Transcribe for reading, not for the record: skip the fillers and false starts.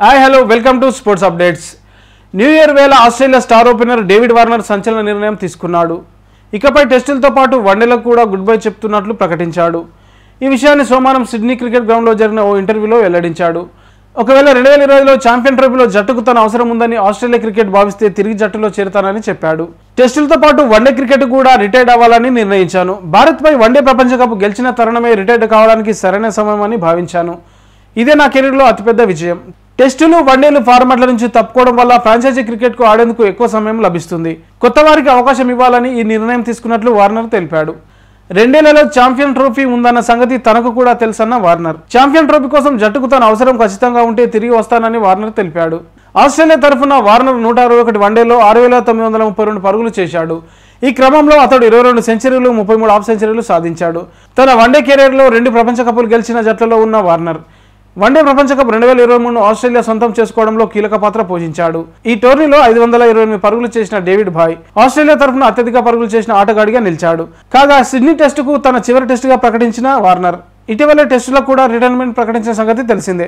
Hi hello welcome to sports updates. New year వేళ Australia star opener David Warner సంచలన నిర్ణయం తీసుకున్నాడు. ఇకపై టెస్టులతో పాటు వన్డేలకు కూడా గుడ్ బై చెప్తున్నట్లు ప్రకటించాడు. ఈ విషయాన్ని సోమవారం సిడ్నీ క్రికెట్ గ్రౌండ్లో జరిగిన ఓ ఇంటర్వ్యూలో వెల్లడించాడు. ఒకవేళ 2020లో ఛాంపియన్ ట్రోఫీలో జట్టుకు తన అవసరం ఉందని ఆస్ట్రేలియా క్రికెట్ భావిస్తే తిరిగి జట్టులో చేరుతానని చెప్పాడు. టెస్టులతో పాటు వన్డే క్రికెట్ కూడా రిటైర్డ్ అవ్వాలని నిర్ణయించాను. భారత్పై వన్డే ప్రపంచ కప్ గెలిచిన తరుణమే రిటైర్డ్ కావడానికి సరైన సమయమని భావించాను. ఇదే నా కెరీర్లో అతిపెద్ద విజయం. టెస్టులు వన్డేలు ఫార్మాట్ల నుంచి తప్పుకోవడం వల్ల ఫ్రాంచైజీ క్రికెట్కు ఆడేందుకు ఎక్కువ సమయం లభిస్తుంది. కొత్త వారికి అవకాశం ఇవ్వాలని ఈ నిర్ణయం తీసుకున్నట్లు వార్నర్ తెలిపాడు. 2 ఛాంపియన్ ట్రోఫీ ఉందన్న సంగతి తనకు కూడా తెలుసన్న వార్నర్. ఛాంపియన్ ట్రోఫీ కోసం జట్టుకు తన అవసరం ఖచ్చితంగా ఉంటే తిరిగి వస్తానని వార్నర్ తెలిపాడు. ఆస్ట్రేలియా తరఫున వార్నర్ 161 వన్డేలో 6,932 పరుగులు చేశాడు. ఈ క్రమంలో అతడు 22 సెంచరీలు 33 హాఫ్ సెంచరీలు సాధించాడు. తన వన్డే కెరీర్లో 2 ప్రపంచ కప్పులు గెలిచిన జట్లలో ఉన్న వార్నర్ వన్డే ప్రపంచ కప్ 2023 ఆస్ట్రేలియా సొంతం చేసుకోవడంలో కీలక పాత్ర పోషించాడు. ఈ టోర్నీలో 528 పరుగులు చేసిన డేవిడ్ భాయ్ ఆస్ట్రేలియా తరఫున అత్యధిక పరుగులు చేసిన ఆటగాడిగా నిలిచాడు. కాగా సిడ్నీ టెస్టుకు తన చివరి టెస్టుగా ప్రకటించిన వార్నర్ ఇటీవల టెస్టులకు కూడా రిటైర్మెంట్ ప్రకటించిన సంగతి తెలిసిందే.